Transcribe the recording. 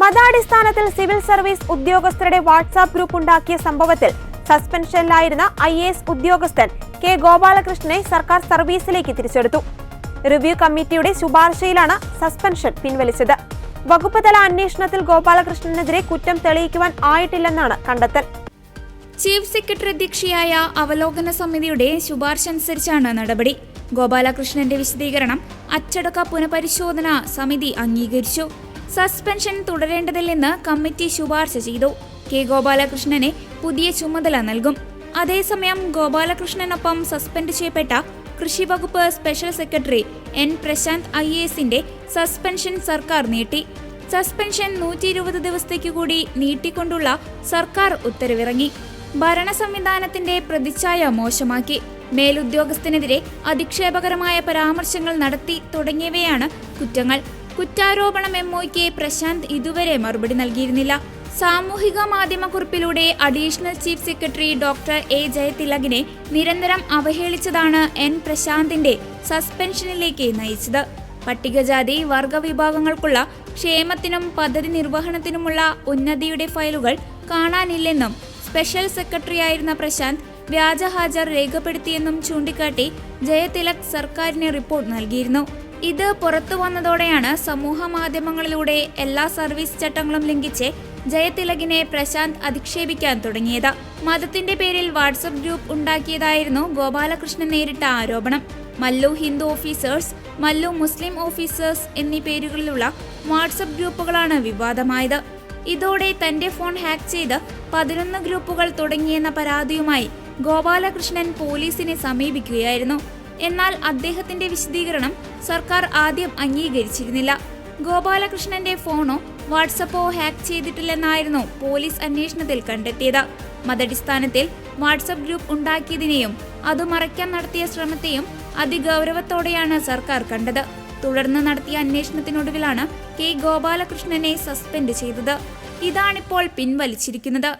മതാടിസ്ഥാനത്തിൽ civil service ഉദ്യോഗസ്ഥരുടെ WhatsApp group ഉണ്ടാക്കിയ സംഭവത്തിൽ സസ്പെൻഷനിലായിരുന്ന IAS ഉദ്യോഗസ്ഥൻ കെ ഗോപാലകൃഷ്ണനെ സർക്കാർ സർവീസിലേക്ക് തിരിച്ചെടുത്തു. റിവ്യൂ കമ്മിറ്റിയുടെ ശുപാർശയിലാണ് സസ്പെൻഷൻ പിൻവലിച്ചത്. വകുപ്പ് തല അന്വേഷണത്തിൽ ഗോപാലകൃഷ്ണനെതിരെ കുറ്റം തെളിയിക്കുവാൻ ആയിട്ടില്ലെന്നാണ് കണ്ടെത്തൽ. ചീഫ് സെക്രട്ടറി അധ്യക്ഷയായ അവലോകന സമിതിയുടെ ശുപാർശ അനുസരിച്ചാണ് നടപടി. ഗോപാലകൃഷ്ണന്റെ വിശദീകരണം അച്ചടക്ക പുനഃപരിശോധന സമിതി അംഗീകരിച്ചു. സസ്പെൻഷൻ തുടരേണ്ടതില്ലെന്ന് കമ്മിറ്റി ശുപാർശ ചെയ്തു. കെ ഗോപാലകൃഷ്ണനെ പുതിയ ചുമതല നൽകും. അതേസമയം ഗോപാലകൃഷ്ണനൊപ്പം സസ്പെൻഡ് ചെയ്യപ്പെട്ട കൃഷി വകുപ്പ് സ്പെഷ്യൽ സെക്രട്ടറി N പ്രശാന്ത് IASന്റെ സസ്പെൻഷൻ സർക്കാർ നീട്ടി. സസ്പെൻഷൻ 120 ദിവസത്തേക്ക് കൂടി നീട്ടിക്കൊണ്ടുള്ള സർക്കാർ ഉത്തരവിറങ്ങി. ഭരണ സംവിധാനത്തിന്റെ പ്രതിച്ഛായ മോശമാക്കി, മേലുദ്യോഗസ്ഥനെതിരെ അധിക്ഷേപകരമായ പരാമർശങ്ങൾ നടത്തി തുടങ്ങിയവയാണ് കുറ്റങ്ങൾ. കുറ്റാരോപണ മെമ്മോയ്ക്ക് പ്രശാന്ത് ഇതുവരെ മറുപടി നൽകിയിരുന്നില്ല. സാമൂഹിക മാധ്യമക്കുറിപ്പിലൂടെ additional chief secretary doctor A ജയതിലകിനെ നിരന്തരം അവഹേളിച്ചതാണ് N പ്രശാന്തിന്റെ സസ്പെൻഷനിലേക്ക് നയിച്ചത്. പട്ടികജാതി വർഗ വിഭാഗങ്ങൾക്കുള്ള ക്ഷേമത്തിനും പദ്ധതി നിർവഹണത്തിനുമുള്ള ഉന്നതിയുടെ ഫയലുകൾ കാണാനില്ലെന്നും സ്പെഷ്യൽ സെക്രട്ടറിയായിരുന്ന പ്രശാന്ത് വ്യാജ ഹാജർ രേഖപ്പെടുത്തിയെന്നും ചൂണ്ടിക്കാട്ടി ജയതിലക് സർക്കാരിന് റിപ്പോർട്ട് നൽകിയിരുന്നു. ഇത് പുറത്തു വന്നതോടെയാണ് സമൂഹ മാധ്യമങ്ങളിലൂടെ എല്ലാ സർവീസ് ചട്ടങ്ങളും ലംഘിച്ച് ജയതിലകിനെ പ്രശാന്ത് അധിക്ഷേപിക്കാൻ തുടങ്ങിയത്. മതത്തിന്റെ പേരിൽ വാട്സപ്പ് ഗ്രൂപ്പ് ഉണ്ടാക്കിയതായിരുന്നു ഗോപാലകൃഷ്ണൻ നേരിട്ട ആരോപണം. മല്ലു ഹിന്ദു ഓഫീസേഴ്സ്, മല്ലു മുസ്ലിം ഓഫീസേഴ്സ് എന്നീ പേരുകളിലുള്ള വാട്സപ്പ് ഗ്രൂപ്പുകളാണ് വിവാദമായത്. ഇതോടെ തന്റെ ഫോൺ ഹാക്ക് ചെയ്ത് 11 ഗ്രൂപ്പുകൾ തുടങ്ങിയെന്ന പരാതിയുമായി ഗോപാലകൃഷ്ണൻ പോലീസിനെ സമീപിക്കുകയായിരുന്നു. എന്നാൽ അദ്ദേഹത്തിന്റെ വിശദീകരണം സർക്കാർ ആദ്യം അംഗീകരിച്ചിരുന്നില്ല. ഗോപാലകൃഷ്ണന്റെ ഫോണോ വാട്സപ്പോ ഹാക്ക് ചെയ്തിട്ടില്ലെന്നായിരുന്നു പോലീസ് അന്വേഷണത്തിൽ കണ്ടെത്തിയത്. മതാടിസ്ഥാനത്തിൽ വാട്സപ്പ് ഗ്രൂപ്പ് ഉണ്ടാക്കിയതിനെയും അത് മറയ്ക്കാൻ നടത്തിയ ശ്രമത്തെയും അതിഗൗരവത്തോടെയാണ് സർക്കാർ കണ്ടത്. തുടർന്ന് നടത്തിയ അന്വേഷണത്തിനൊടുവിലാണ് കെ ഗോപാലകൃഷ്ണനെ സസ്പെൻഡ് ചെയ്തത്. ഇതാണിപ്പോൾ പിൻവലിച്ചിരിക്കുന്നത്.